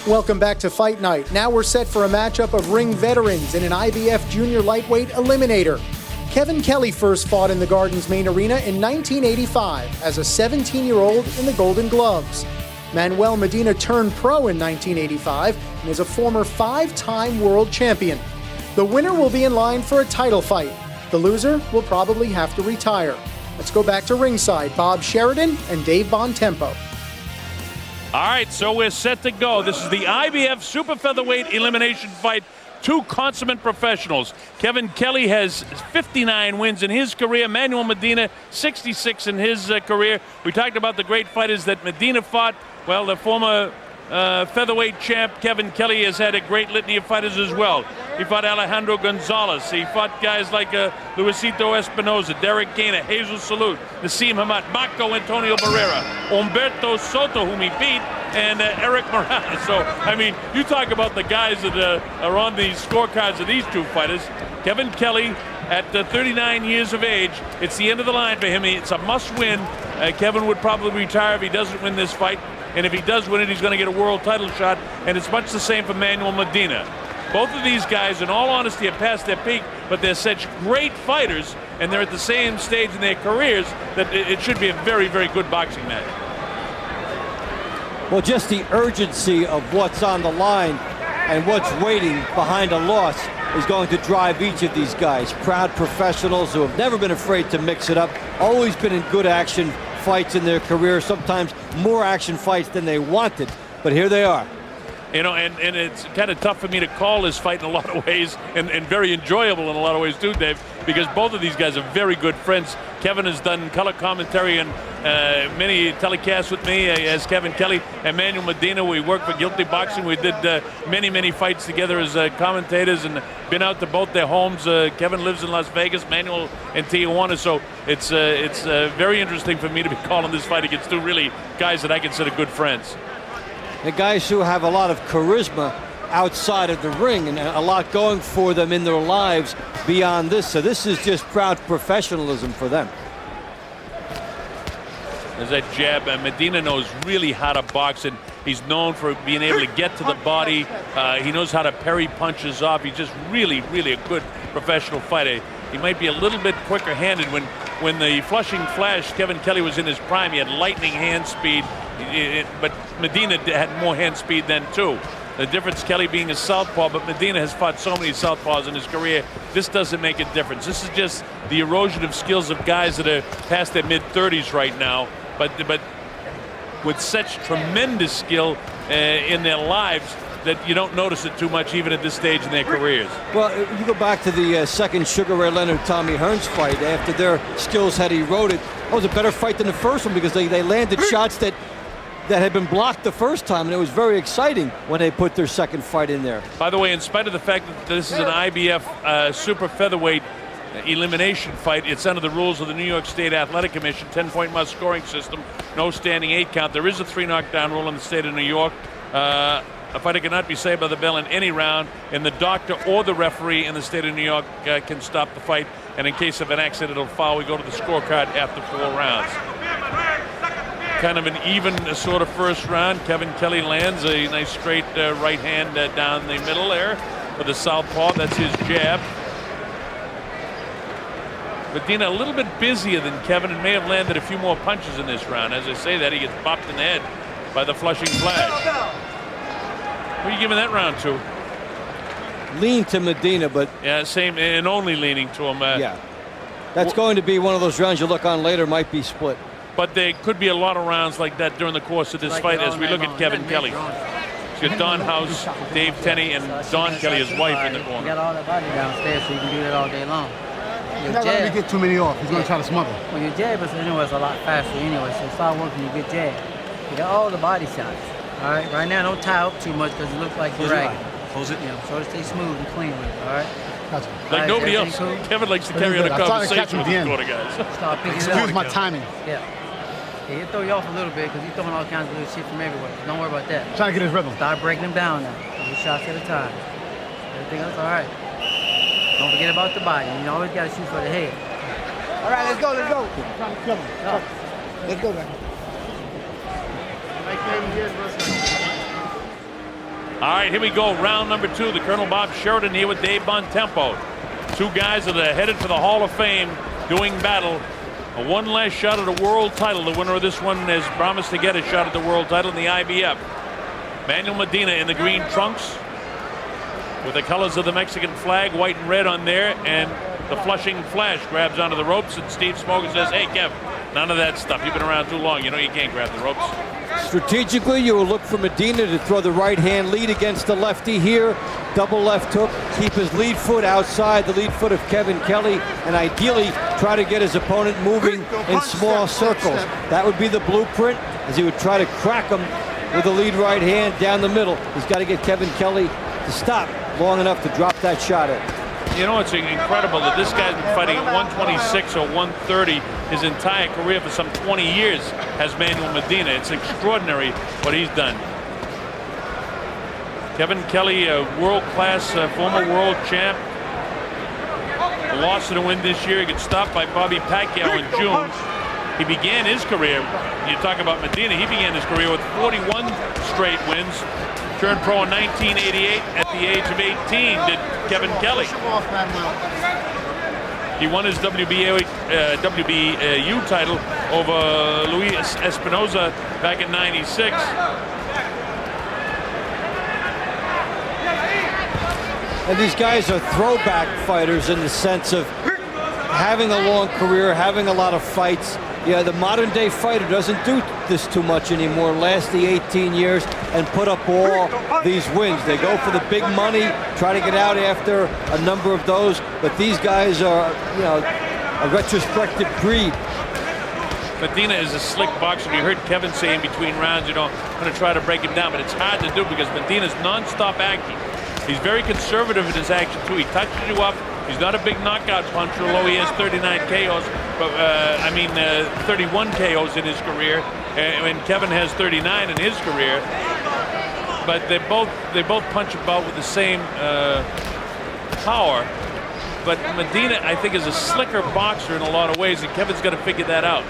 Welcome back to Fight Night. Now we're set for a matchup of ring veterans in an IBF junior lightweight eliminator. Kevin Kelley first fought in the Garden's main arena in 1985 as a 17-year-old in the Golden Gloves. Manuel Medina turned pro in 1985 and is a former 5-time world champion. The winner will be in line for a title fight. The loser will probably have to retire. Let's go back to ringside. Bob Sheridan and Dave Bontempo. All right, so we're set to go. This is the IBF Super Featherweight elimination fight. Two consummate professionals. Kevin Kelley has 59 wins in his career. Manuel Medina, 66 in his career. We talked about the great fighters that Medina fought. Well, the former featherweight champ Kevin Kelley has had a great litany of fighters as well. He fought Alejandro Gonzalez. He fought guys like Luisito Espinosa, Derek Gainer, Jesus Salute, Nassim Hamad, Marco Antonio Barrera, Humberto Soto, whom he beat, and Eric Morales. So, I mean, you talk about the guys that are on the scorecards of these two fighters. Kevin Kelley, at 39 years of age, it's the end of the line for him. It's a must-win. Kevin would probably retire if he doesn't win this fight. And if he does win it, he's going to get a world title shot. And it's much the same for Manuel Medina. Both of these guys, in all honesty, have passed their peak, but they're such great fighters, and they're at the same stage in their careers that it should be a very, very good boxing match. Well, just the urgency of what's on the line and what's waiting behind a loss is going to drive each of these guys. Proud professionals who have never been afraid to mix it up, always been in good action fights in their career, sometimes more action fights than they wanted, but here they are. You know, and it's kind of tough for me to call this fight in a lot of ways, and very enjoyable in a lot of ways too, Dave, because both of these guys are very good friends. Kevin has done color commentary and many telecasts with me as Kevin Kelley, and Manuel Medina. We worked for Guilty Boxing. We did many fights together as commentators and been out to both their homes. Kevin lives in Las Vegas, Manuel in Tijuana, so it's very interesting for me to be calling this fight against two really guys that I consider good friends. The guys who have a lot of charisma outside of the ring and a lot going for them in their lives beyond this. So this is just proud professionalism for them. There's that jab, and Medina knows really how to box, and he's known for being able to get to the body. He knows how to parry punches off. He's just really a good professional fighter. He might be a little bit quicker-handed. When the Flushing Flash, Kevin Kelley was in his prime, he had lightning hand speed, but Medina had more hand speed then too. The difference, Kelley being a southpaw, but Medina has fought so many southpaws in his career. This doesn't make a difference. This is just the erosion of skills of guys that are past their mid-30s right now, but with such tremendous skill in their lives that you don't notice it too much even at this stage in their careers. Well, you go back to the second Sugar Ray Leonard-Tommy Hearns fight. After their skills had eroded, that was a better fight than the first one because they landed shots that had been blocked the first time, and it was very exciting when they put their second fight in there. By the way, in spite of the fact that this is an IBF super featherweight elimination fight, it's under the rules of the New York State Athletic Commission, 10-point must scoring system, no standing 8 count. There is a 3 knockdown rule in the state of New York. A fighter cannot be saved by the bell in any round, and the doctor or the referee in the state of New York can stop the fight, and in case of an accidental foul, we go to the scorecard after 4 rounds. Kind of an even sort of first round. Kevin Kelley lands a nice straight right hand down the middle there for the southpaw. That's his jab. Medina a little bit busier than Kevin and may have landed a few more punches in this round. As I say that, he gets bopped in the head by the Flushing Flash. Who are you giving that round to? Lean to Medina, but... Yeah, same, and only leaning to him. Yeah. That's going to be one of those rounds you look on later, might be split. But there could be a lot of rounds like that during the course of this fight as we look at Kevin Kelley. He's got Don House, Dave Tenney, and Don Kelley, his wife, in the corner. You got all that body downstairs, so you can do that all day long. He's not going to get too many off. He's going to try to smother. Well, your jab is anyways a lot faster anyway, so start working your good jab. You got all the body shots. All right, right now don't tie up too much because it looks like you're dragging. Close it. You know, so to stay smooth and clean with it, all right? Gotcha. Like nobody else. Cool? Kevin likes to carry on a conversation with his the corner guys. Start picking it Excuse up. my timing. Yeah. He'll throw you off a little bit because he's throwing all kinds of little shit from everywhere. Don't worry about that. Trying to get his rhythm. Start breaking him down now. 2 shots at a time. Everything else, all right. Don't forget about the body. You always got to shoot for the head. All right, let's go. I'm trying to kill him. No. Let's go, man. All right, here we go. Round number 2. The Colonel Bob Sheridan here with Dave Bontempo. Two guys that are headed for the Hall of Fame doing battle. One last shot at a world title. The winner of this one has promised to get a shot at the world title in the IBF. Manuel Medina in the green trunks with the colors of the Mexican flag, white and red on there, and the Flushing Flash grabs onto the ropes, and Steve Smoker says, hey, Kev, none of that stuff. You've been around too long. You know you can't grab the ropes. Strategically, you will look for Medina to throw the right-hand lead against the lefty here. Double left hook, keep his lead foot outside the lead foot of Kevin Kelley, and ideally try to get his opponent moving in small circles. That would be the blueprint, as he would try to crack him with the lead right hand down the middle. He's got to get Kevin Kelley to stop long enough to drop that shot in. You know, it's incredible that this guy's been fighting at 126 or 130 his entire career for some 20 years as Manuel Medina. It's extraordinary what he's done. Kevin Kelley, a world-class former world champ. Lost in a win this year. He got stopped by Bobby Pacquiao in June. He began his career, you talk about Medina, he began his career with 41 straight wins. Turned pro in 1988 at the age of 18, did Kevin Kelley. He won his WBU title over Luis Espinoza back in '96. And these guys are throwback fighters in the sense of having a long career, having a lot of fights. Yeah, the modern day fighter doesn't do this too much anymore. Last the 18 years and put up all these wins. They go for the big money, try to get out after a number of those. But these guys are, you know, a retrospective breed. Medina is a slick boxer. You heard Kevin say in between rounds, you know, I'm going to try to break him down, but it's hard to do because Medina's non-stop action. He's very conservative in his action too. He touches you up. He's not a big knockout puncher, although he has 39 KOs. But 31 KOs in his career, and Kevin has 39 in his career. But they both punch about with the same power. But Medina, I think, is a slicker boxer in a lot of ways, and Kevin's got to figure that out.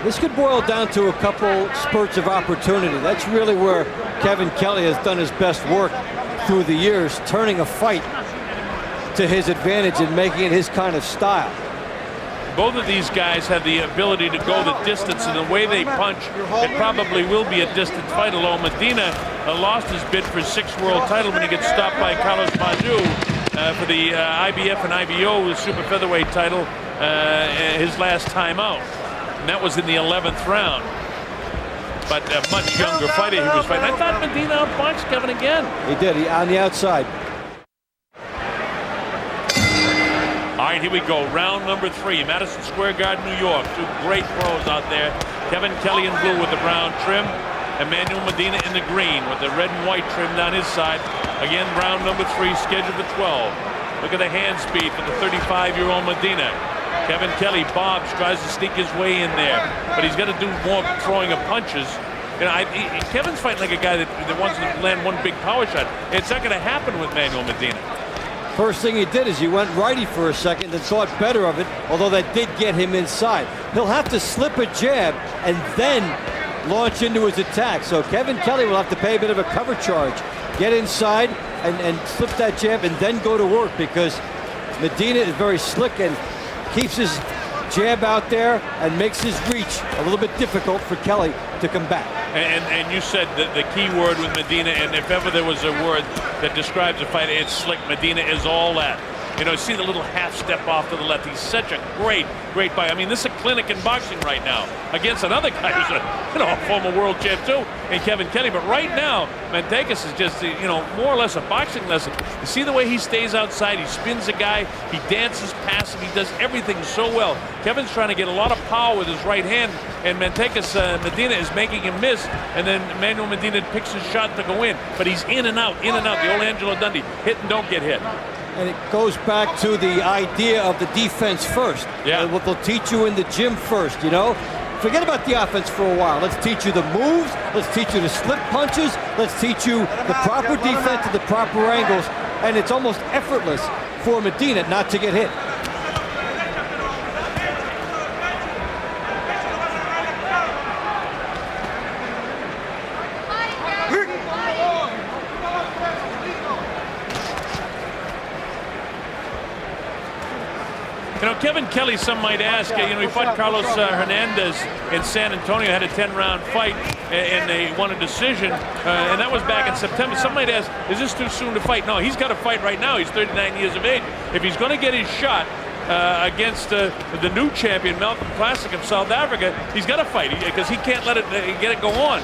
This could boil down to a couple spurts of opportunity. That's really where Kevin Kelley has done his best work through the years, turning a fight to his advantage and making it his kind of style. Both of these guys have the ability to go the distance, and the way they punch, it probably will be a distant fight, although Medina lost his bid for 6th world title when he gets stopped by Carlos Maju for the IBF and IBO super featherweight title his last time out. And that was in the 11th round. But a much younger fighter he was fighting. I thought Medina outboxed Kevin again. He did, on the outside. All right, here we go. Round number 3, Madison Square Garden, New York. Two great pros out there. Kevin Kelley in blue with the brown trim, and Manuel Medina in the green with the red and white trim down his side. Again, round number 3, scheduled for 12. Look at the hand speed for the 35-year-old Medina. Kevin Kelley, Bobs, tries to sneak his way in there, but he's got to do more throwing of punches. You know, Kevin's fighting like a guy that wants to land one big power shot. It's not going to happen with Manuel Medina. First thing he did is he went righty for a second and thought better of it, although that did get him inside. He'll have to slip a jab and then launch into his attack. So Kevin Kelley will have to pay a bit of a cover charge. Get inside and slip that jab and then go to work, because Medina is very slick and keeps his jab out there and makes his reach a little bit difficult for Kelley to combat. And you said that the key word with Medina, and if ever there was a word that describes a fighter, it's slick. Medina is all that. You know, see the little half step off to the left. He's such a great fighter. I mean, this is a clinic in boxing right now against another guy who's a former world champ too, and Kevin Kelley. But right now, Mantegas is just, more or less a boxing lesson. You see the way he stays outside. He spins a guy. He dances past him. He does everything so well. Kevin's trying to get a lot of power with his right hand, and Mantegas Medina is making him miss. And then Manuel Medina picks his shot to go in, but he's in and out, in and out. The old Angelo Dundee, hit and don't get hit. And it goes back to the idea of the defense first. Yeah. What they'll teach you in the gym first, Forget about the offense for a while. Let's teach you the moves. Let's teach you the slip punches. Let's teach you the proper defense at the proper angles. And it's almost effortless for Medina not to get hit. You know, Kevin Kelley, some might ask, you know, he fought Carlos Hernandez in San Antonio, had a 10-round fight, and they won a decision, and that was back in September. Some might ask, is this too soon to fight? No, he's got to fight right now. He's 39 years of age. If he's going to get his shot against the new champion, Malcolm Classic of South Africa, he's got to fight because he can't let it get it go on.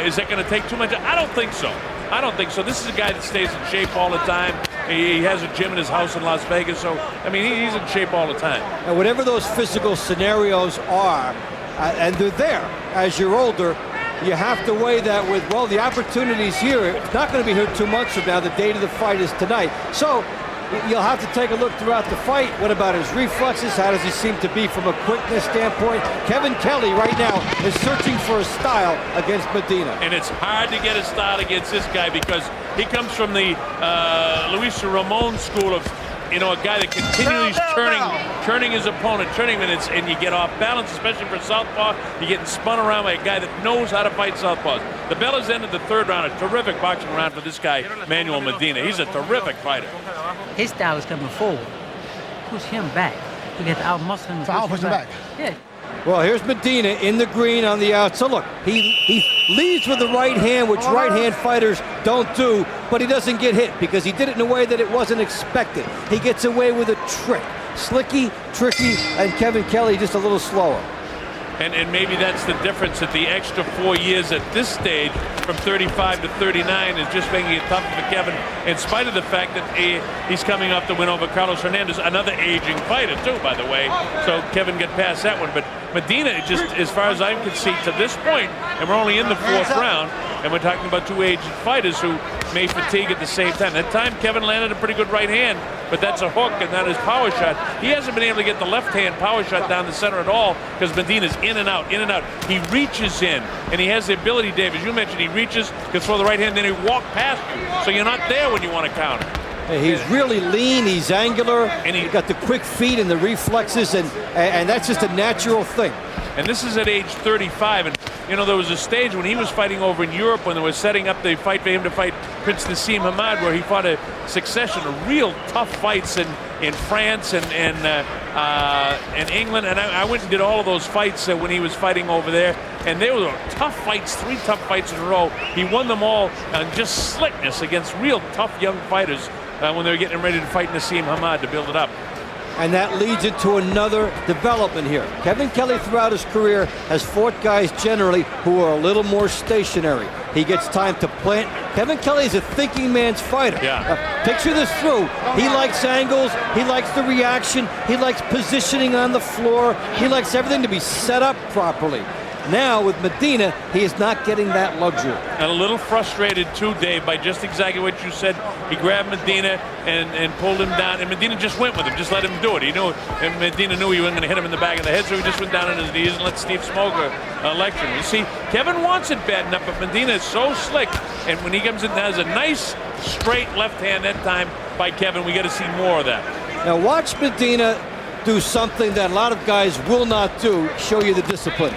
Is that going to take too much? I don't think so. I don't think so. This is a guy that stays in shape all the time. He has a gym in his house in Las Vegas, so, I mean, he's in shape all the time. And whatever those physical scenarios are, and they're there, as you're older, you have to weigh that with, well, the opportunities here, it's not going to be here 2 months from now. The date of the fight is tonight. So you'll have to take a look throughout the fight. What about his reflexes? How does he seem to be from a quickness standpoint? Kevin Kelley right now is searching for a style against Medina. And it's hard to get a style against this guy because he comes from the Luis Ramon school of, you know, a guy that continually turning his opponent, turning him, and you get off balance, especially for southpaw. You're getting spun around by a guy that knows how to fight southpaws. The bell has ended the third round. A terrific boxing round for this guy, Manuel Medina. He's a terrific fighter. His style is coming forward. Push him back. You get to out-muscle him. So push him back. Yeah. Well, here's Medina in the green on the outside. So look, he leads with the right hand, which right-hand fighters don't do, but he doesn't get hit because he did it in a way that it wasn't expected. He gets away with a trick. Slicky, tricky, and Kevin Kelley just a little slower. And maybe that's the difference, that the extra 4 years at this stage from 35 to 39 is just making it tougher for Kevin, in spite of the fact that he's coming off the win over Carlos Hernandez, another aging fighter too, by the way. So Kevin got past that one. But Medina, just as far as I can see to this point, and we're only in the fourth round, and we're talking about two aged fighters who may fatigue at the same time. That time Kevin landed a pretty good right hand, but that's a hook and not his power shot. He hasn't been able to get the left hand power shot down the center at all because Medina's in and out, in and out. He reaches in, and he has the ability, Dave, as you mentioned, he reaches, can throw the right hand, then he walk past you. So you're not there when you want to counter. He's really lean, he's angular, and he got the quick feet and the reflexes, and that's just a natural thing. And this is at age 35, and you know, there was a stage when he was fighting over in Europe when they were setting up the fight for him to fight Prince Nassim Hamad, where he fought a succession of real tough fights in France and England. And I went and did all of those fights when he was fighting over there, and they were tough fights, 3 tough fights in a row. He won them all on just slickness against real tough young fighters when they were getting ready to fight Nassim Hamad to build it up. And that leads into another development here. Kevin Kelley throughout his career has fought guys generally who are a little more stationary. He gets time to plant. Kevin Kelley is a thinking man's fighter. Yeah. Picture this through. He likes angles. He likes the reaction. He likes positioning on the floor. He likes everything to be set up properly. Now, with Medina, he is not getting that luxury. And a little frustrated, too, Dave, by just exactly what you said. He grabbed Medina and pulled him down, and Medina just went with him, just let him do it. He knew, and Medina knew he wasn't going to hit him in the back of the head, so he just went down on his knees and let Steve Smoker lecture him. You see, Kevin wants it bad enough, but Medina is so slick, and when he comes in, has a nice, straight left hand that time by Kevin. We got to see more of that. Now, watch Medina do something that a lot of guys will not do, show you the discipline.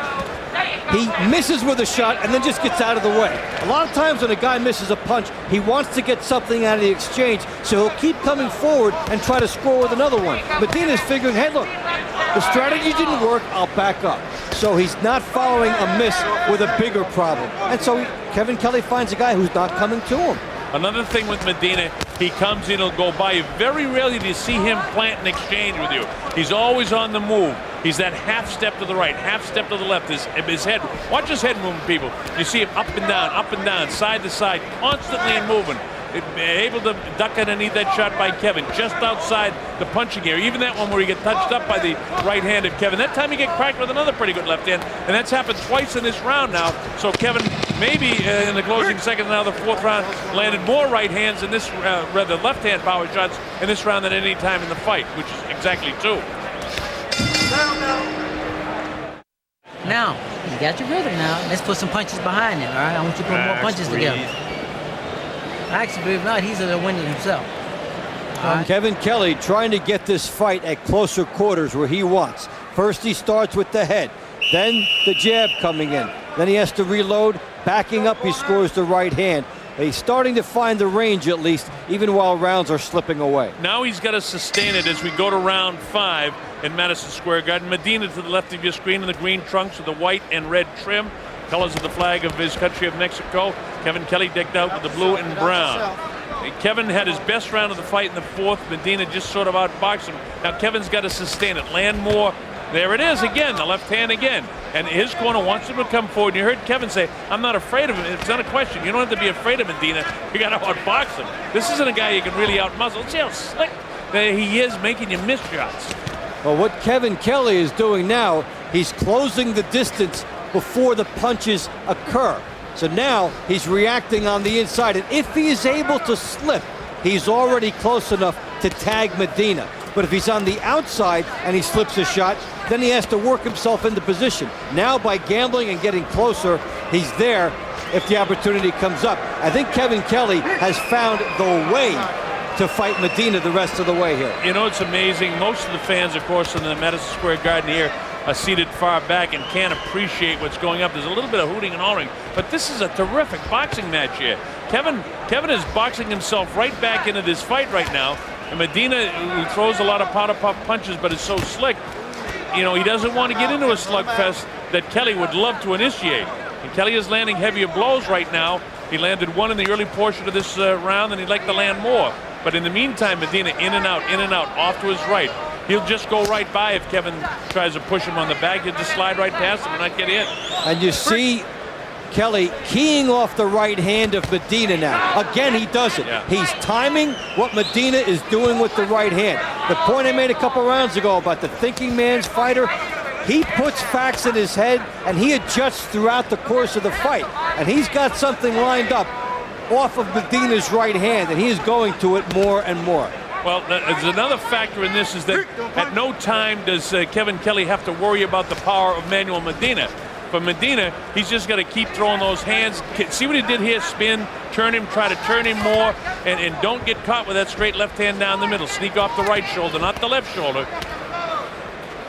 He misses with a shot and then just gets out of the way. A lot of times when a guy misses a punch, he wants to get something out of the exchange, so he'll keep coming forward and try to score with another one. Medina's figuring, hey, look, the strategy didn't work, I'll back up. So he's not following a miss with a bigger problem. And so Kevin Kelley finds a guy who's not coming to him. Another thing with Medina, he comes in, he'll go by you. Very rarely do you see him plant an exchange with you. He's always on the move. He's that half step to the right, half step to the left. His head, watch his head moving, people. You see him up and down, side to side, constantly moving. Able to duck underneath that shot by Kevin, just outside the punching area. Even that one where he get touched up by the right hand of Kevin. That time he get cracked with another pretty good left hand, and that's happened twice in this round now. So Kevin, maybe in the closing seconds now, the fourth round, landed more right hands in this, rather left-hand power shots in this round than any time in the fight, which is exactly 2. Now, you got your rhythm now. Let's put some punches behind it, all right? I want you to put more punches together. I actually believe not, he's the winner himself. Right. Kevin Kelley trying to get this fight at closer quarters where he wants. First he starts with the head, then the jab coming in. Then he has to reload, backing up he scores the right hand. He's starting to find the range at least, even while rounds are slipping away. Now he's got to sustain it as we go to round 5. in Madison Square Garden. Medina to the left of your screen in the green trunks with the white and red trim, colors of the flag of his country of Mexico. Kevin Kelley decked out with the blue and brown. Kevin had his best round of the fight in the fourth. Medina just sort of outboxed him. Now Kevin's got to sustain it. Land more. There it is again, the left hand again. And his corner wants him to come forward. You heard Kevin say, I'm not afraid of him. It's not a question. You don't have to be afraid of Medina. You got to outbox him. This isn't a guy you can really outmuscle. See how slick he is, making you miss shots. Well, what Kevin Kelley is doing now, he's closing the distance before the punches occur. So now he's reacting on the inside. And if he is able to slip, he's already close enough to tag Medina. But if he's on the outside and he slips a shot, then he has to work himself into position. Now by gambling and getting closer, he's there if the opportunity comes up. I think Kevin Kelley has found the way to fight Medina the rest of the way here. You know, it's amazing. Most of the fans, of course, in the Madison Square Garden here are seated far back and can't appreciate what's going up. There's a little bit of hooting and hollering, but this is a terrific boxing match here. Kevin is boxing himself right back into this fight right now. And Medina, who throws a lot of powder puff punches, but is so slick, you know, he doesn't want to get into a slugfest that Kelley would love to initiate. And Kelley is landing heavier blows right now. He landed one in the early portion of this round, and he'd like to land more. But in the meantime, Medina in and out, off to his right. He'll just go right by if Kevin tries to push him on the back. He'll just slide right past him and not get in. And you see Kelley keying off the right hand of Medina now. Again, he does it. Yeah. He's timing what Medina is doing with the right hand. The point I made a couple rounds ago about the thinking man's fighter, he puts facts in his head and he adjusts throughout the course of the fight. And he's got something lined up off of Medina's right hand, and he is going to it more and more. Well, there's another factor in this is that at no time does Kevin Kelley have to worry about the power of Manuel Medina. For Medina, he's just got to keep throwing those hands. See what he did here? Spin, turn him, try to turn him more, and don't get caught with that straight left hand down the middle. Sneak off the right shoulder, not the left shoulder.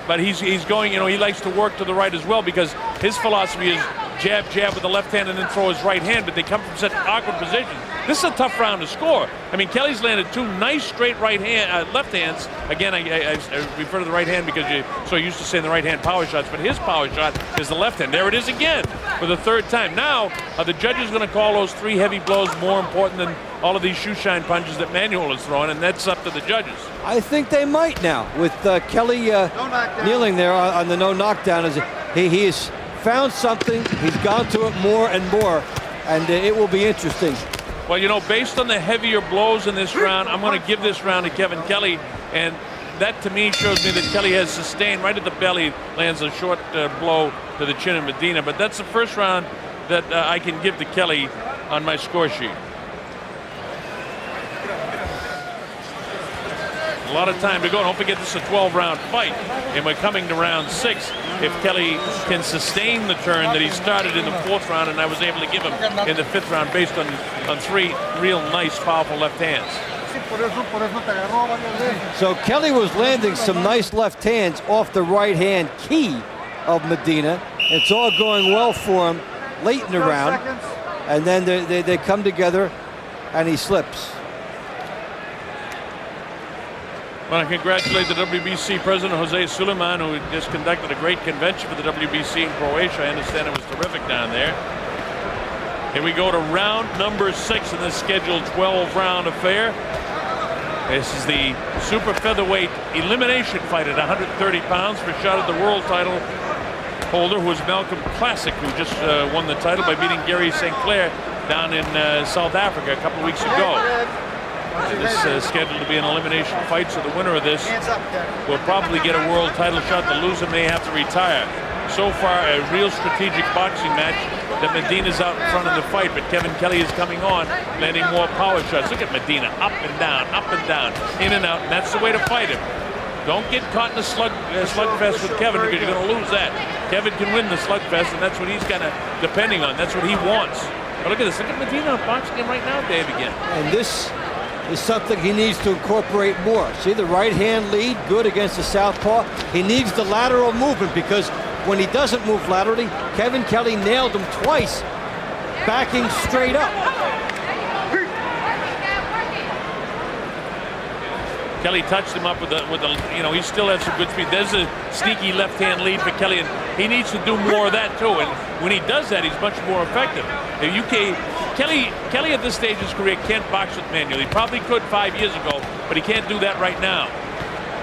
But he's going, you know, he likes to work to the right as well because his philosophy is jab, jab with the left hand and then throw his right hand, but they come from such awkward positions. This is a tough round to score. I mean, Kelley's landed two nice straight left hands. Again, I refer to the right hand because you're so used to saying the right hand power shots, but his power shot is the left hand. There it is again for the third time. Now, are the judges going to call those three heavy blows more important than all of these shoe shine punches that Manuel is throwing? And that's up to the judges. I think they might now with Kelley kneeling there on the no knockdown. As he has found something. He's gone to it more and more, and it will be interesting. Well, you know, based on the heavier blows in this round, I'm going to give this round to Kevin Kelley, and that to me shows me that Kelley has sustained right at the belly, lands a short blow to the chin of Medina. But that's the first round that I can give to Kelley on my score sheet. A lot of time to go. Don't forget this is a 12-round fight, and we're coming to round 6. If Kelley can sustain the turn that he started in the 4th round, and I was able to give him in the 5th round based on 3 real nice, powerful left hands. So Kelley was landing some nice left hands off the right hand key of Medina. It's all going well for him late in the round, and then they come together, and he slips. I want to congratulate the WBC president, Jose Suleiman, who just conducted a great convention for the WBC in Croatia. I understand it was terrific down there. Here we go to round number 6 in this scheduled 12-round affair. This is the super featherweight elimination fight at 130 pounds for a shot at the world title holder, who is Malcolm Classic, who just won the title by beating Gary St. Clair down in South Africa a couple of weeks ago. This is scheduled to be an elimination fight, so the winner of this will probably get a world title shot. The loser may have to retire. So far, a real strategic boxing match that Medina's out in front of the fight, but Kevin Kelley is coming on, landing more power shots. Look at Medina, up and down, in and out, and that's the way to fight him. Don't get caught in a slugfest with Kevin, because you're going to lose that. Kevin can win the slugfest, and that's what he's kind of depending on. That's what he wants. But look at this. Look at Medina boxing him right now, Dave, again. And this is something he needs to incorporate more. See the right hand lead, good against the southpaw. He needs the lateral movement, because when he doesn't move laterally, Kevin Kelley nailed him twice, backing straight up. Kelley touched him up with the he still has some good speed. There's a sneaky left-hand lead for Kelley, and he needs to do more of that too. And when he does that, he's much more effective. Kelley at this stage of his career can't box with Manuel. He probably could 5 years ago, but he can't do that right now.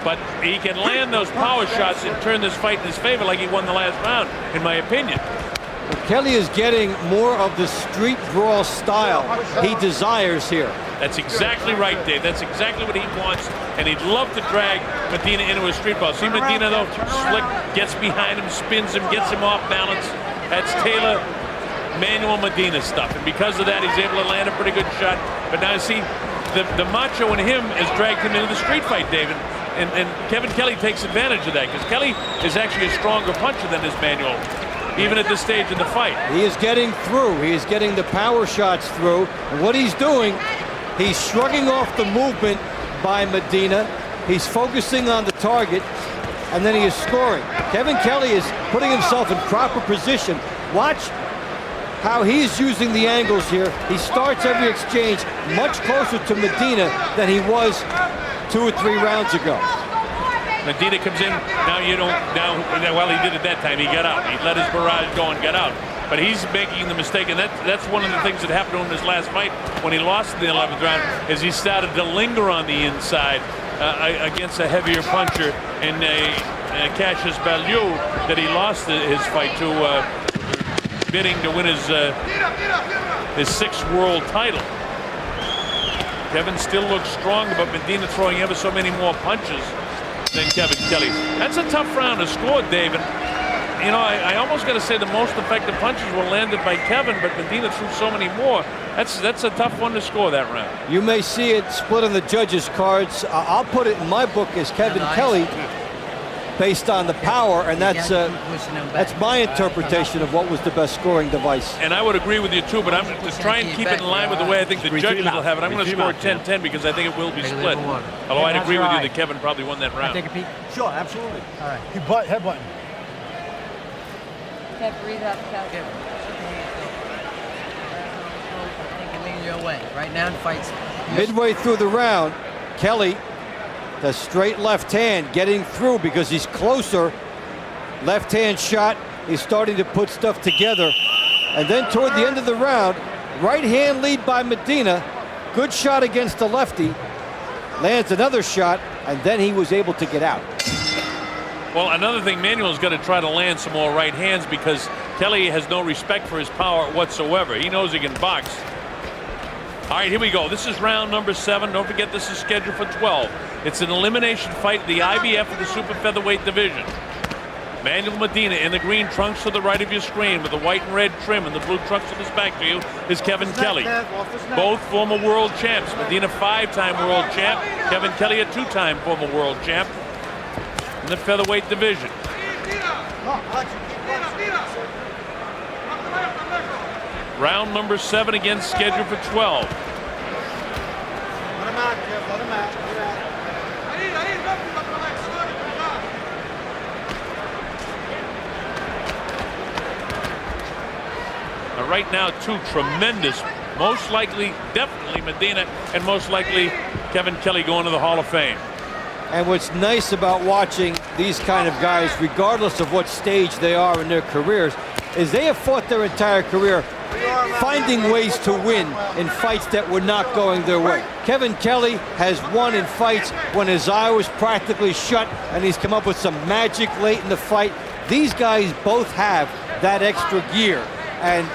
But he can land those power shots and turn this fight in his favor like he won the last round, in my opinion. Well, Kelley is getting more of the street brawl style he desires here. That's exactly right, Dave. That's exactly what he wants, and he'd love to drag Medina into a street brawl. See Medina, though, slick, gets behind him, spins him, gets him off balance. That's Taylor, Manuel Medina stuff, and because of that, he's able to land a pretty good shot. But now, see, the macho in him has dragged him into the street fight, David. And Kevin Kelley takes advantage of that, because Kelley is actually a stronger puncher than his Manuel, even at this stage in the fight. He is getting through. He is getting the power shots through. And what he's doing, he's shrugging off the movement by Medina. He's focusing on the target, and then he is scoring. Kevin Kelley is putting himself in proper position. Watch how he's using the angles here. He starts every exchange much closer to Medina than he was 2 or 3 rounds ago. Medina comes in, well, he did it that time, he got out. He let his barrage go and got out. But he's making the mistake, and that's one of the things that happened to him in his last fight when he lost in the 11th round, is he started to linger on the inside against a heavier puncher in Cassius Bellew that he lost his fight to, bidding to win his 6th world title. Kevin still looks stronger, but Medina throwing ever so many more punches than Kevin Kelley. That's a tough round to score, David. I almost got to say the most effective punches were landed by Kevin, but Medina threw so many more. That's a tough one to score, that round. You may see it split on the judges' cards. I'll put it in my book as Kevin Kelley, based on the power, and that's my interpretation of what was the best scoring device. And I would agree with you too, but I'm to try and keep it in line with the way I think the judges will have it. I'm going to score 10-10 because I think it will be split. Although I'd agree with you that Kevin probably won that round. Take a peek. Sure, absolutely. All right. He head button. Kev, breathe up, Kev. Lean your way. Right now, the fight's midway through the round. Kelley, the straight left hand, getting through because he's closer. Left hand shot. He's starting to put stuff together. And then toward the end of the round, right hand lead by Medina. Good shot against the lefty. Lands another shot, and then he was able to get out. Well, another thing, Manuel's got to try to land some more right hands because Kelley has no respect for his power whatsoever. He knows he can box. All right, here we go. This is round number 7. Don't forget, this is scheduled for 12. It's an elimination fight, the IBF of the super featherweight division. Manuel Medina in the green trunks to the right of your screen with the white and red trim, and the blue trunks to his back to you is Kevin Kelley. Both former world champs. Medina 5-time world champ. Kevin Kelley a 2-time former world champ in the featherweight division. Round number 7 again, scheduled for 12. Let him out, Kev. Let him out. Right now, 2 tremendous, most likely, definitely Medina, and most likely Kevin Kelley going to the Hall of Fame. And what's nice about watching these kind of guys, regardless of what stage they are in their careers, is they have fought their entire career finding ways to win in fights that were not going their way. Kevin Kelley has won in fights when his eye was practically shut, and he's come up with some magic late in the fight. These guys both have that extra gear, and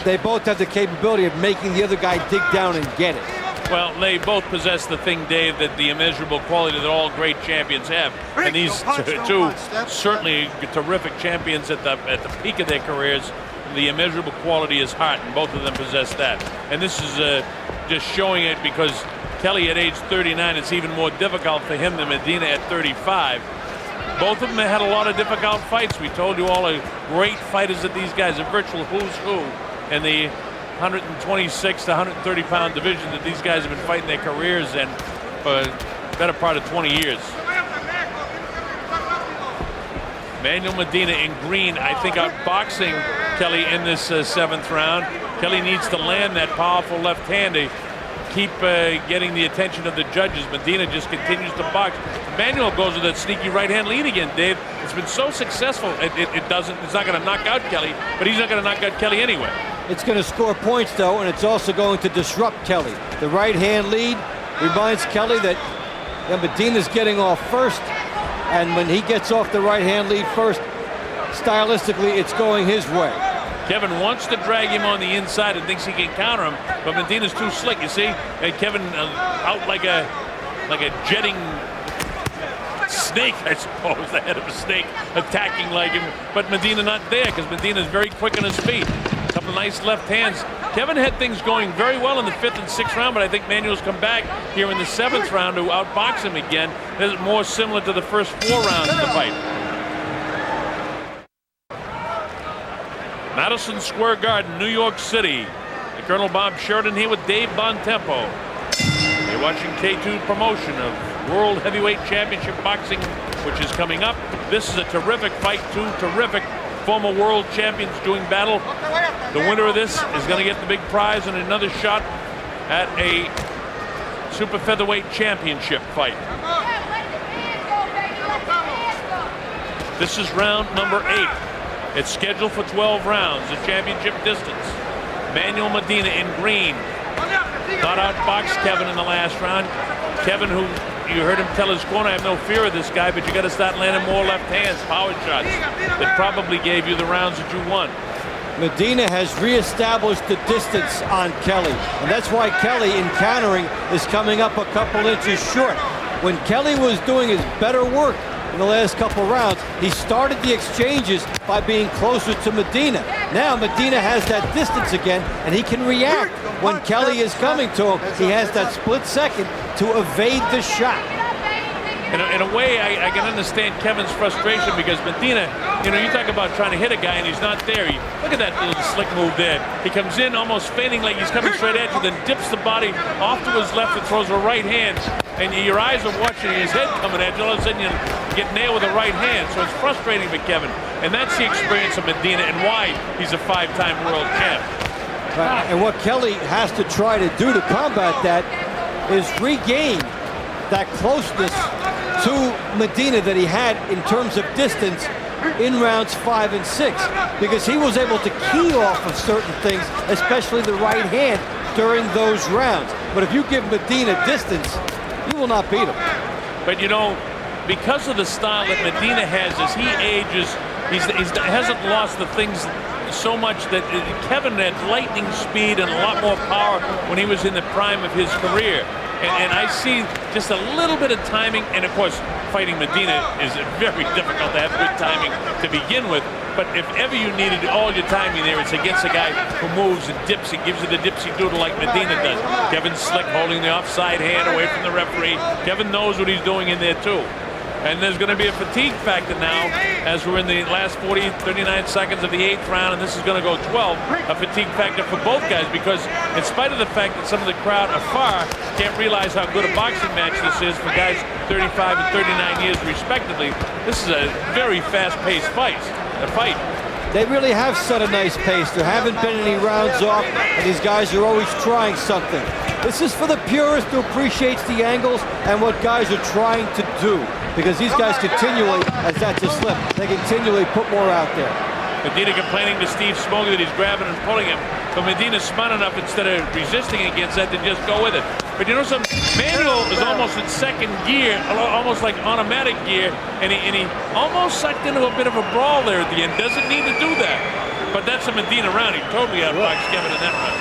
they both have the capability of making the other guy dig down and get it. Well, they both possess the thing, Dave, that the immeasurable quality that all great champions have. And these two certainly terrific champions at the peak of their careers. The immeasurable quality is heart, and both of them possess that. And this is just showing it because Kelley at age 39, it's even more difficult for him than Medina at 35. Both of them had a lot of difficult fights. We told you all the great fighters that these guys, a virtual who's who, and the 126 to 130 pound division that these guys have been fighting their careers in for the better part of 20 years. Manuel Medina in green, I think, outboxing Kelley in this 7th round. Kelley needs to land that powerful left hand to keep getting the attention of the judges. Medina just continues to box. Manuel goes with that sneaky right-hand lead again, Dave. It's been so successful. It's not going to knock out Kelley, but he's not going to knock out Kelley anyway. It's going to score points, though, and it's also going to disrupt Kelley. The right-hand lead reminds Kelley that Medina's getting off first, and when he gets off the right-hand lead first, stylistically, it's going his way. Kevin wants to drag him on the inside and thinks he can counter him, but Medina's too slick, you see? And Kevin out like a jetting snake, I suppose, the head of a snake, attacking like him, but Medina not there because Medina's very quick on his feet. A couple of nice left hands. Kevin had things going very well in the 5th and 6th round, but I think Manuel's come back here in the 7th round to outbox him again. It's more similar to the first 4 rounds of the fight. Madison Square Garden, New York City. Colonel Bob Sheridan here with Dave Bontempo. You're watching K2 promotion of World Heavyweight Championship Boxing, which is coming up. This is a terrific fight. 2 terrific former world champions doing battle. The winner of this is going to get the big prize and another shot at a super featherweight championship fight. This is round number 8. It's scheduled for 12 rounds, the championship distance. Manuel Medina in green. Not outboxed Kevin in the last round. Kevin, who you heard him tell his corner, I have no fear of this guy, but you got to start landing more left hands, power shots that probably gave you the rounds that you won. Medina has reestablished the distance on Kelley, and that's why Kelley in countering is coming up a couple inches short. When Kelley was doing his better work in the last couple rounds, he started the exchanges by being closer to Medina. Now Medina has that distance again, and he can react when Kelley is coming to him. He has that split second to evade the shot. In a way, I can understand Kevin's frustration because Medina, you talk about trying to hit a guy and he's not there. Look at that little slick move there. He comes in almost feinting like he's coming straight at you, then dips the body off to his left and throws a right hand. And your eyes are watching his head coming at you. All of a sudden you get nailed with a right hand. So it's frustrating for Kevin. And that's the experience of Medina and why he's a 5-time world champ. Right. And what Kelley has to try to do to combat that is regain that closeness to Medina that he had in terms of distance in rounds 5 and 6, because he was able to key off of certain things, especially the right hand during those rounds. But if you give Medina distance, you will not beat him. But because of the style that Medina has as he ages, he hasn't lost the things so much that Kevin had lightning speed and a lot more power when he was in the prime of his career. And I see just a little bit of timing, and of course, fighting Medina is very difficult to have good timing to begin with. But if ever you needed all your timing there, it's against a guy who moves and dips and gives you the dipsy doodle like Medina does. Kevin's slick, holding the offside hand away from the referee. Kevin knows what he's doing in there too. And there's going to be a fatigue factor now as we're in the last 39 seconds of the 8th round, and this is going to go 12. A fatigue factor for both guys because in spite of the fact that some of the crowd afar can't realize how good a boxing match this is for guys 35 and 39 years respectively, this is a very fast-paced fight. They really have set a nice pace. There haven't been any rounds off, and these guys are always trying something. This is for the purist who appreciates the angles and what guys are trying to do, because these guys continually, as that's a slip, they continually put more out there. Medina complaining to Steve Smokey that he's grabbing and pulling him, but Medina's smart enough instead of resisting against that to just go with it. But you know something? Manuel is almost in second gear, almost like automatic gear, and he almost sucked into a bit of a brawl there at the end. Doesn't need to do that. But that's a Medina round. He totally outboxed Kevin in that round.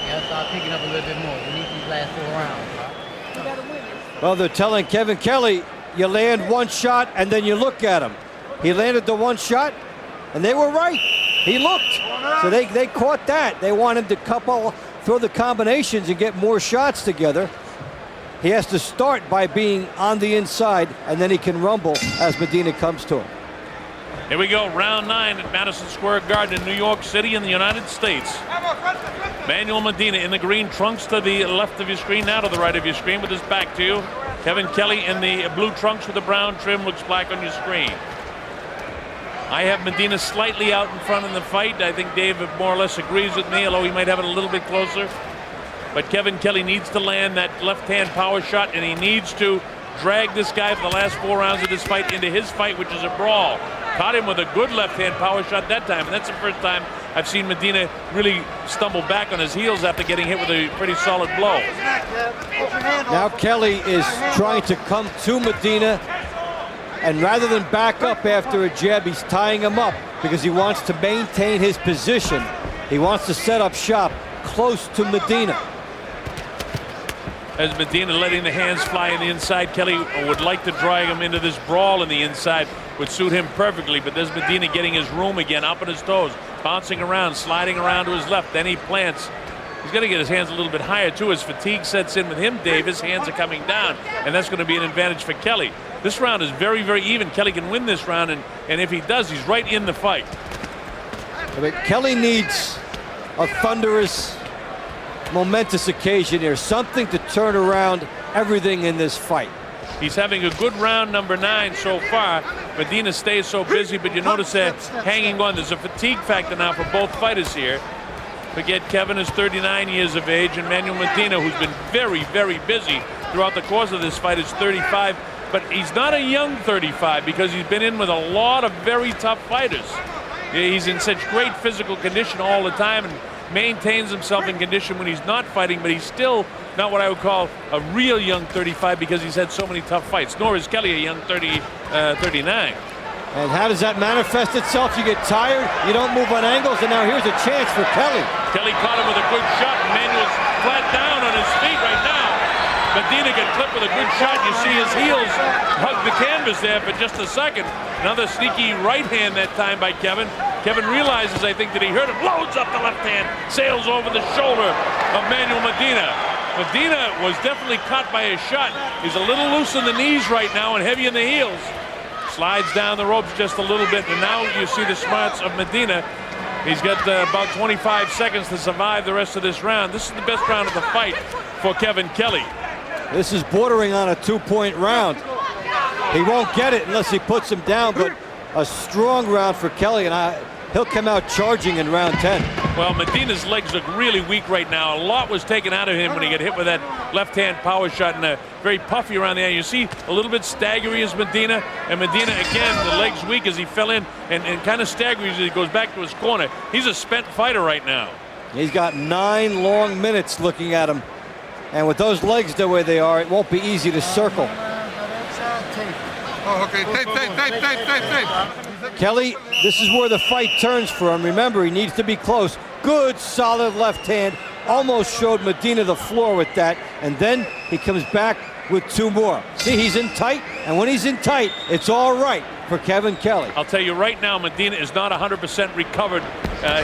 Yeah, start picking up a little bit more. We need these last 4 rounds. Well, they're telling Kevin Kelley, you land one shot and then you look at him. He landed the one shot, and they were right. He looked. So they caught that. They want him to throw the combinations and get more shots together. He has to start by being on the inside, and then he can rumble as Medina comes to him. Here we go, round 9 at Madison Square Garden in New York City in the United States. Manuel Medina in the green trunks to the left of your screen, now to the right of your screen with his back to you. Kevin Kelley in the blue trunks with the brown trim, looks black on your screen. I have Medina slightly out in front in the fight. I think Dave more or less agrees with me, although he might have it a little bit closer. But Kevin Kelley needs to land that left-hand power shot, and he needs to drag this guy for the last 4 rounds of this fight into his fight, which is a brawl. Caught him with a good left-hand power shot that time, and that's the first time I've seen Medina really stumble back on his heels after getting hit with a pretty solid blow. Now Kelley is trying to come to Medina, and rather than back up after a jab, he's tying him up because he wants to maintain his position. He wants to set up shop close to Medina. As Medina letting the hands fly in the inside, Kelley would like to drag him into this brawl in the inside. Would suit him perfectly, but there's Medina getting his room again, up on his toes, bouncing around, sliding around to his left. Then he plants. He's got to get his hands a little bit higher, too. As fatigue sets in with him, Dave, his hands are coming down, and that's going to be an advantage for Kelley. This round is very, very even. Kelley can win this round, and if he does, he's right in the fight. But Kelley needs a thunderous, momentous occasion here, something to turn around everything in this fight. He's having a good round number 9 so far. Medina stays so busy, but you notice that hanging on. There's a fatigue factor now for both fighters here. Forget Kevin is 39 years of age, and Manuel Medina, who's been very, very busy throughout the course of this fight, is 35. But he's not a young 35 because he's been in with a lot of very tough fighters. He's in such great physical condition all the time and maintains himself in condition when he's not fighting, but he's still not what I would call a real young 35 because he's had so many tough fights, nor is Kelley a young 39. And how does that manifest itself? You get tired, you don't move on angles, and now here's a chance for Kelley. Kelley caught him with a good shot, and Manuel's flat down on his feet right now. Medina got clipped with a good shot. You see his heels hug the canvas there for just a second. Another sneaky right hand that time by Kevin. Kevin realizes, I think, that he hurt him. Loads up the left hand, sails over the shoulder of Manuel Medina. Medina was definitely caught by a shot. He's a little loose in the knees right now and heavy in the heels. Slides down the ropes just a little bit, and now you see the smarts of Medina. He's got about 25 seconds to survive the rest of this round. This is the best round of the fight for Kevin Kelley. This is bordering on a 2-point round. He won't get it unless he puts him down, but a strong round for Kelley, and he'll come out charging in round 10. Well, Medina's legs look really weak right now. A lot was taken out of him when he got hit with that left-hand power shot, and very puffy around the eye. You see a little bit staggery as Medina, and Medina, again, the legs weak as he fell in, and kind of staggery as he goes back to his corner. He's a spent fighter right now. He's got 9 long minutes looking at him, and with those legs the way they are, it won't be easy to circle. Oh, okay. Tape. Kelley, this is where the fight turns for him. Remember, he needs to be close. Good, solid left hand. Almost showed Medina the floor with that. And then he comes back with 2 more. See, he's in tight. And when he's in tight, it's all right for Kevin Kelley. I'll tell you right now, Medina is not 100% recovered.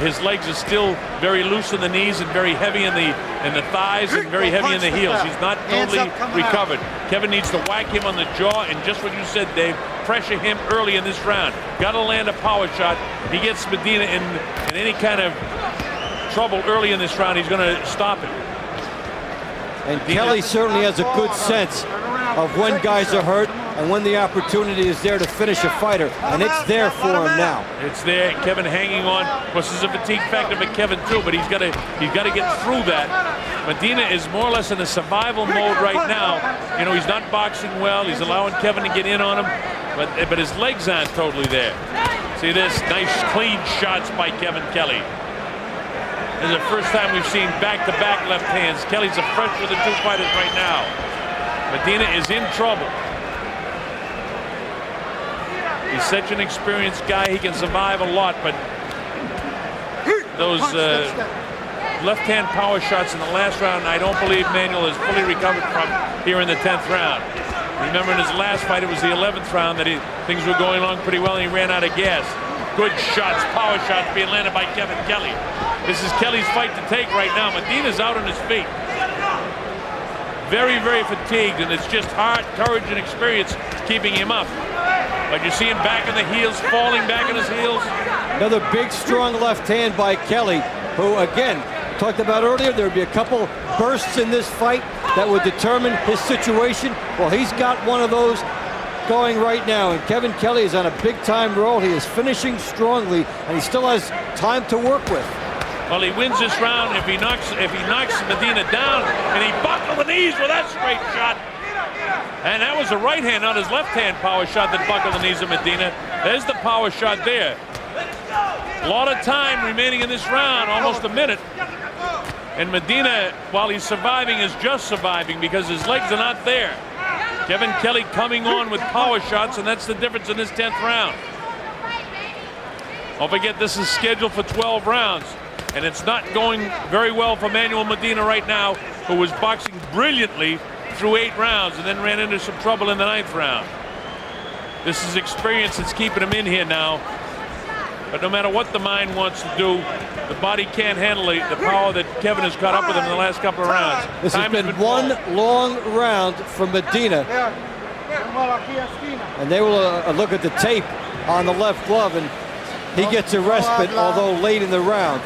His legs are still very loose in the knees and very heavy in the thighs and very heavy in the heels. He's not totally recovered. Kevin needs to whack him on the jaw, and just what you said, Dave, pressure him early in this round. Got to land a power shot. He gets Medina in any kind of trouble early in this round, he's going to stop him. And Kelley certainly has a good sense of when guys are hurt and when the opportunity is there to finish a fighter, and it's there for him now. It's there. Kevin hanging on. Of course, there's a fatigue factor for Kevin too, but he's got to get through that. Medina is more or less in a survival mode right now. You know, he's not boxing well. He's allowing Kevin to get in on him, but his legs aren't totally there. See this nice clean shots by Kevin Kelley. This is the first time we've seen back-to-back left hands. Kelley's a fresh with the 2 fighters right now. Medina is in trouble. He's such an experienced guy. He can survive a lot, but those left-hand power shots in the last round, I don't believe Manuel is fully recovered from here in the 10th round. Remember, in his last fight, it was the 11th round that things were going along pretty well, and he ran out of gas. Good shots, power shots being landed by Kevin Kelley. This is Kelley's fight to take right now. Medina's out on his feet. Very, very fatigued, and it's just heart, courage, and experience keeping him up. But you see him back on the heels, falling back on his heels. Another big, strong left hand by Kelley, who, again, talked about earlier, there would be a couple bursts in this fight that would determine his situation. Well, he's got one of those going right now, and Kevin Kelley is on a big-time roll. He is finishing strongly, and he still has time to work with. Well, he wins this round if he knocks Medina down, and he buckled the knees with that straight shot. And that was a right hand, not his left hand power shot that buckled the knees of Medina. There's the power shot there. A lot of time remaining in this round, almost a minute. And Medina, while he's surviving, is just surviving because his legs are not there. Kevin Kelley coming on with power shots, and that's the difference in this 10th round. Don't forget, this is scheduled for 12 rounds. And it's not going very well for Manuel Medina right now, who was boxing brilliantly through 8 rounds and then ran into some trouble in the 9th round. This is experience that's keeping him in here now. But no matter what the mind wants to do, the body can't handle the power that Kevin has caught up with him in the last couple of rounds. This has been one long round for Medina. And they will look at the tape on the left glove, and he gets a respite, although late in the round.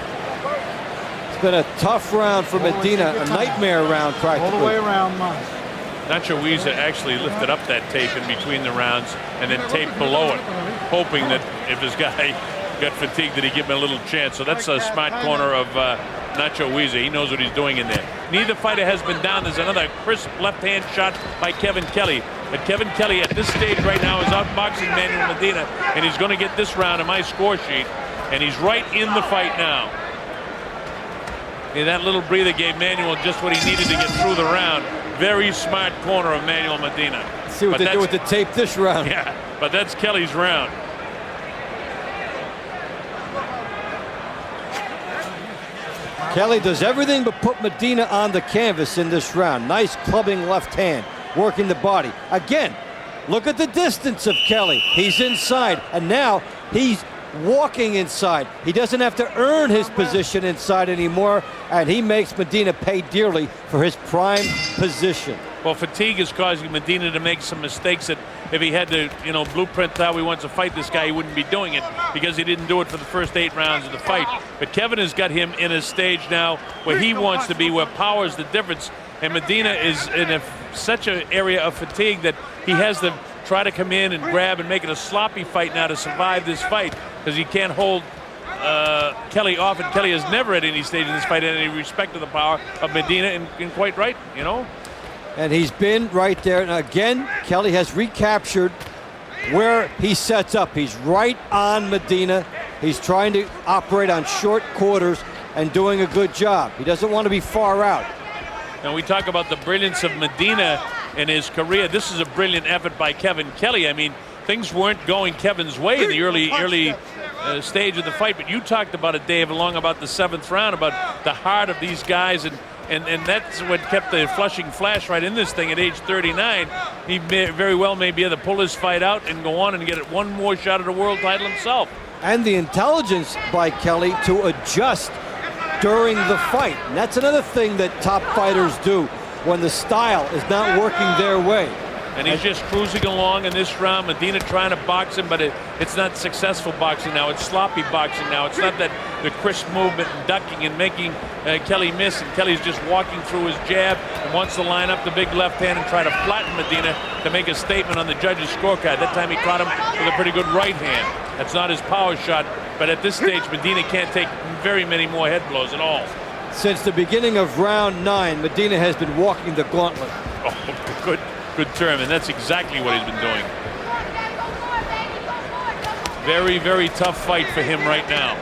It's been a tough round for Medina, a nightmare round practically. All the way around, man. Nacho Wiesa actually lifted up that tape in between the rounds and then taped below it, hoping that if his guy got fatigued that he'd give him a little chance. So that's a smart corner of Nacho Wiesa. He knows what he's doing in there. Neither fighter has been down. There's another crisp left-hand shot by Kevin Kelley. But Kevin Kelley at this stage right now is outboxing Manuel Medina, and he's going to get this round in my score sheet, and he's right in the fight now. And that little breather gave Manuel just what he needed to get through the round. Very smart corner of Manuel Medina. Let's see what they do with the tape this round. Yeah, but that's Kelley's round. Kelley does everything but put Medina on the canvas in this round. Nice clubbing left hand, working the body. Again, look at the distance of Kelley. He's inside, and now he's walking inside. He doesn't have to earn his position inside anymore, and he makes Medina pay dearly for his prime position. Well, fatigue is causing Medina to make some mistakes that if he had to, blueprint how he wants to fight this guy, he wouldn't be doing it because he didn't do it for the first 8 rounds of the fight. But Kevin has got him in a stage now where he wants to be, where power is the difference. And Medina is in such an area of fatigue that he has to try to come in and grab and make it a sloppy fight now to survive this fight, because he can't hold Kelley off, and Kelley has never at any stage in this fight had any respect to the power of Medina, and quite right, And he's been right there. And again, Kelley has recaptured where he sets up. He's right on Medina. He's trying to operate on short quarters and doing a good job. He doesn't want to be far out. And we talk about the brilliance of Medina in his career. This is a brilliant effort by Kevin Kelley. I mean, things weren't going Kevin's way in the early stage of the fight, but you talked about it, Dave, along about the 7th round, about the heart of these guys, and that's what kept the Flushing Flash right in this thing at age 39. He very well may be able to pull this fight out and go on and get it one more shot at a world title himself. And the intelligence by Kelley to adjust during the fight. And that's another thing that top fighters do when the style is not working their way. And he's just cruising along in this round. Medina trying to box him, but it's not successful boxing now. It's sloppy boxing now. It's not that the crisp movement and ducking and making Kelley miss. And Kelley's just walking through his jab and wants to line up the big left hand and try to flatten Medina to make a statement on the judge's scorecard. That time he caught him with a pretty good right hand. That's not his power shot, but at this stage, Medina can't take very many more head blows at all. Since the beginning of round 9, Medina has been walking the gauntlet. Oh, good term, and that's exactly what he's been doing. Very, very tough fight for him right now.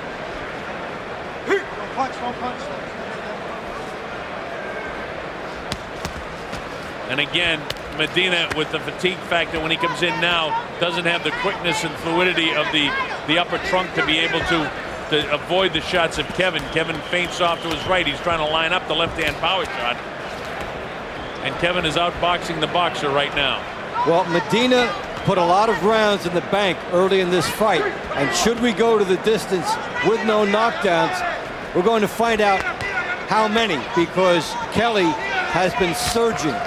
Don't punch. And again, Medina, with the fatigue factor when he comes in now, doesn't have the quickness and fluidity of the upper trunk to be able to avoid the shots of Kevin. Kevin feints off to his right. He's trying to line up the left-hand power shot. And Kevin is outboxing the boxer right now. Well, Medina put a lot of rounds in the bank early in this fight. And should we go to the distance with no knockdowns, we're going to find out how many, because Kelley has been surging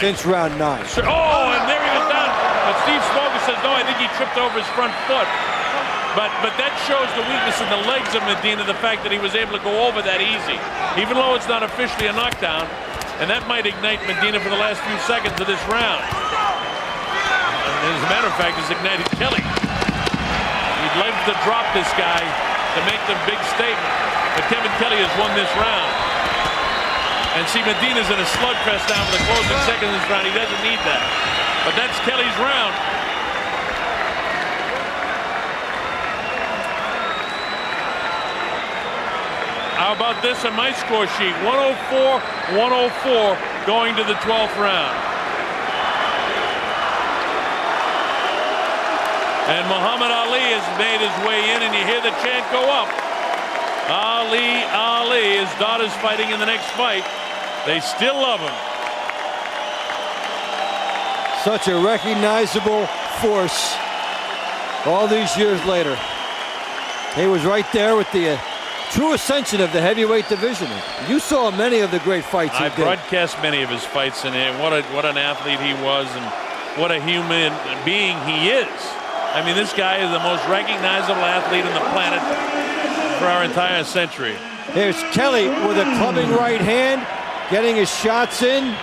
since round 9. Oh, and there he was down. But Steve Smoker says, no, I think he tripped over his front foot. But that shows the weakness in the legs of Medina, the fact that he was able to go over that easy. Even though it's not officially a knockdown, and that might ignite Medina for the last few seconds of this round. And as a matter of fact, it's ignited Kelley. He'd like to drop this guy to make the big statement. But Kevin Kelley has won this round. And see, Medina's in a slugfest now for the closing seconds of this round. He doesn't need that. But that's Kelley's round. How about this on my score sheet? 104-104 going to the 12th round. And Muhammad Ali has made his way in, and you hear the chant go up. Ali, Ali. His daughter's fighting in the next fight. They still love him. Such a recognizable force all these years later. He was right there with the true ascension of the heavyweight division. You saw many of the great fights he I did. broadcast many of his fights, and what an athlete he was, and what a human being he is. I mean, this guy is the most recognizable athlete on the planet for our entire century. Here's Kelley with a clubbing right hand, getting his shots in,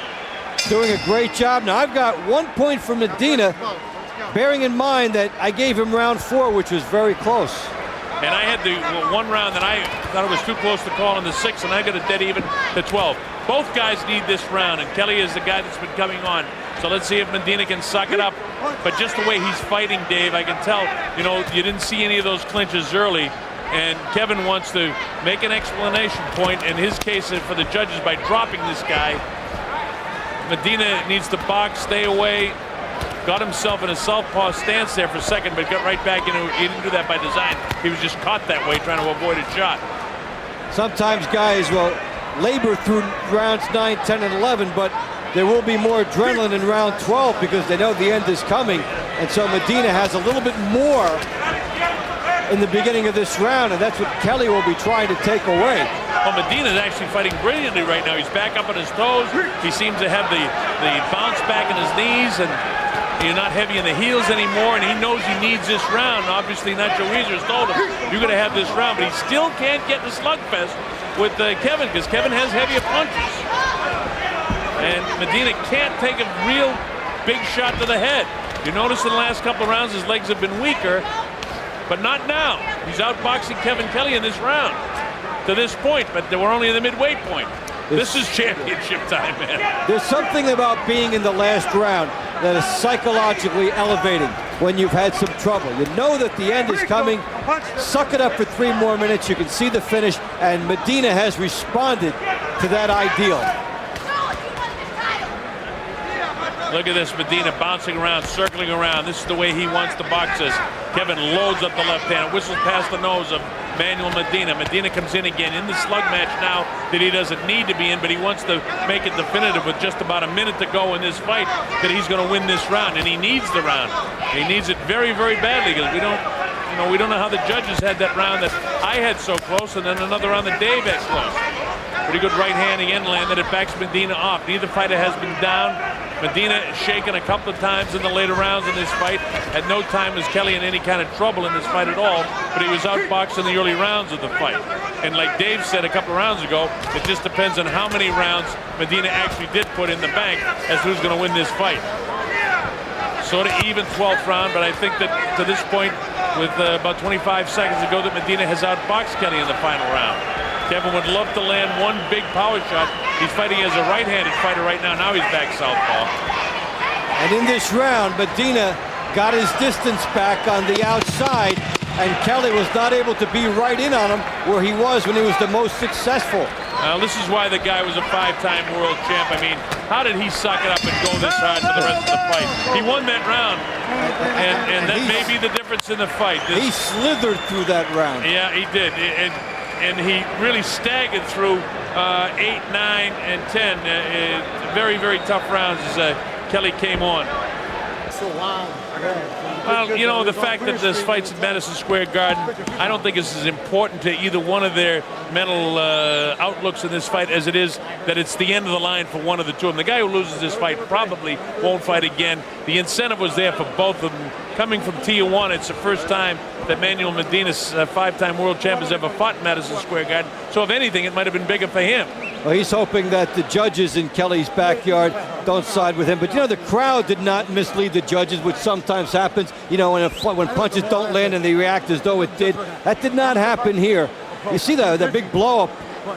doing a great job. Now, I've got 1 point for Medina, bearing in mind that I gave him round 4, which was very close. And I had the one round that I thought it was too close to call in the 6th, and I got a dead even to 12. Both guys need this round, and Kelley is the guy that's been coming on. So let's see if Medina can suck it up. But just the way he's fighting, Dave, I can tell, you know, you didn't see any of those clinches early. And Kevin wants to make an explanation point, in his case for the judges, by dropping this guy. Medina needs to box, stay away. Got himself in a southpaw stance there for a second, but got right back into it. He didn't do that by design. He was just caught that way, trying to avoid a shot. Sometimes guys will labor through rounds 9, 10, and 11, but there will be more adrenaline in round 12 because they know the end is coming. And so Medina has a little bit more in the beginning of this round, and that's what Kelley will be trying to take away. Well, Medina's actually fighting brilliantly right now. He's back up on his toes. He seems to have the bounce back in his knees, and he's not heavy in the heels anymore, and he knows he needs this round. Obviously, Nacho Weezer's told him, you're going to have this round, but he still can't get the slugfest with Kevin, because Kevin has heavier punches. And Medina can't take a real big shot to the head. You notice in the last couple of rounds his legs have been weaker, but not now. He's outboxing Kevin Kelley in this round to this point, but we're only in the midway point. This is championship time, man. There's something about being in the last round that is psychologically elevating when you've had some trouble. You know that the end is coming. Suck it up for 3 more minutes. You can see the finish, and Medina has responded to that ideal. Look at this, Medina bouncing around, circling around. This is the way he wants to box us. Kevin loads up the left hand, whistles past the nose of Manuel Medina. Medina comes in again in the slug match now that he doesn't need to be in, but he wants to make it definitive with just about a minute to go in this fight that he's going to win this round, and he needs the round. He needs it very, very badly, because we don't know how the judges had that round that I had so close, and then another round that Dave had close. Pretty good right hand again landed. It backs Medina off. Neither fighter has been down. Medina shaken a couple of times in the later rounds in this fight. At no time was Kelley in any kind of trouble in this fight at all, but he was outboxed in the early rounds of the fight. And like Dave said a couple of rounds ago, it just depends on how many rounds Medina actually did put in the bank as who's going to win this fight. Sort of even 12th round, but I think that to this point, with about 25 seconds to go, that Medina has outboxed Kelley in the final round. Kevin would love to land one big power shot. He's fighting as a right-handed fighter right now. Now he's back southpaw. And in this round, Medina got his distance back on the outside, and Kelley was not able to be right in on him where he was when he was the most successful. This is why the guy was a 5-time world champ. I mean, how did he suck it up and go this hard for the rest of the fight? He won that round, and that may be the difference in the fight. He slithered through that round. Yeah, he did. And he really staggered through 8, 9, and 10. Very, very tough rounds as Kelley came on. Well, you know, the fact that this fight's at Madison Square Garden, I don't think it's as important to either one of their mental outlooks in this fight as it is that it's the end of the line for one of the two of them. The guy who loses this fight probably won't fight again. The incentive was there for both of them. Coming from Tijuana, it's the first time that Manuel Medina's 5-time world champ has ever fought in Madison Square Garden. So if anything, it might have been bigger for him. Well, he's hoping that the judges in Kelley's backyard don't side with him. But, you know, the crowd did not mislead the judges, which sometimes happens. You know, when punches don't land and they react as though it did. That did not happen here. You see the big blow-up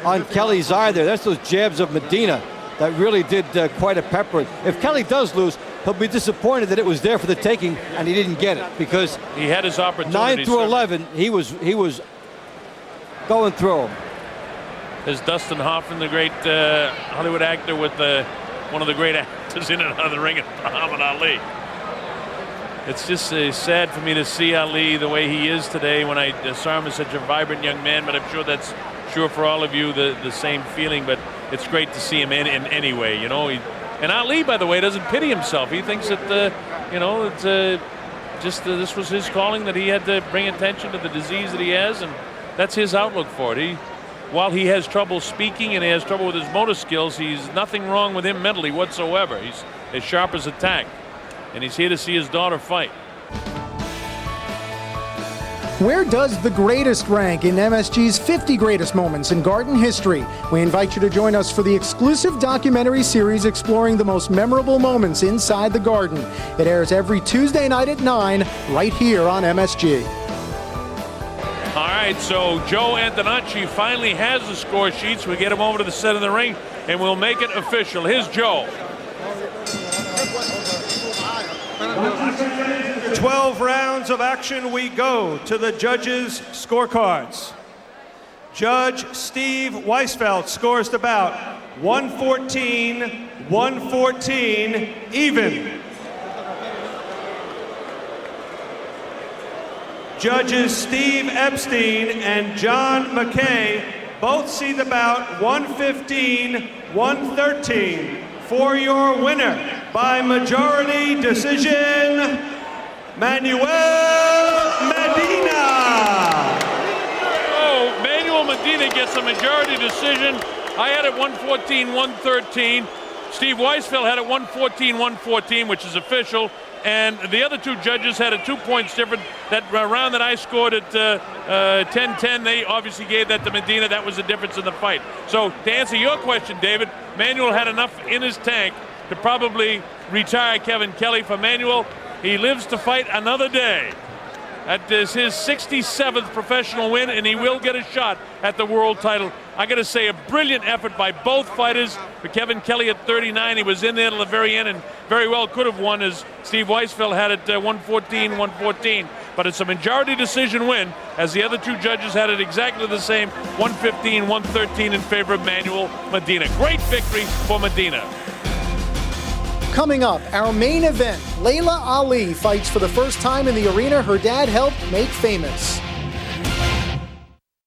on Kelley's eye there. That's those jabs of Medina that really did quite a pepper. If Kelley does lose, he'll be disappointed that it was there for the taking and he didn't get it, because he had his opportunity. 9 through 11, he was going through him. There's Dustin Hoffman, the great Hollywood actor, with one of the great actors in and out of the ring, Muhammad Ali. It's just sad for me to see Ali the way he is today. When I saw him as such a vibrant young man, but I'm sure that's for all of you the same feeling. But it's great to see him in any way, you know. And Ali, by the way, doesn't pity himself. He thinks that you know, it's this was his calling, that he had to bring attention to the disease that he has, and that's his outlook for it. While he has trouble speaking and he has trouble with his motor skills, he's nothing wrong with him mentally whatsoever. He's as sharp as a tack, and he's here to see his daughter fight. Where does the greatest rank in MSG's 50 greatest moments in Garden history? We invite you to join us for the exclusive documentary series exploring the most memorable moments inside the Garden. It airs every Tuesday night at 9, right here on MSG. All right, so Joe Antonacci finally has the score sheets. We get him over to the center of the ring, and we'll make it official. Here's Joe. 12 rounds of action we go to the judges' scorecards. Judge Steve Weisfeld scores the bout 114-114 even. Judges Steve Epstein and John McKay both see the bout 115-113 for your winner by majority decision, Manuel Medina. Oh, Manuel Medina gets a majority decision. I had it 114-113. Steve Weisfeld had it 114-114, which is official. And the other two judges had it 2 points different. That round that I scored at 10-10, they obviously gave that to Medina. That was the difference in the fight. So to answer your question, David, Manuel had enough in his tank to probably retire Kevin Kelley. For Manuel, he lives to fight another day. That is his 67th professional win, and he will get a shot at the world title. I got to say, a brilliant effort by both fighters. For Kevin Kelley at 39, he was in there till the very end and very well could have won, as Steve Weisfeld had it 114-114. But it's a majority decision win, as the other two judges had it exactly the same, 115-113 in favor of Manuel Medina. Great victory for Medina. Coming up, our main event, Layla Ali fights for the first time in the arena her dad helped make famous.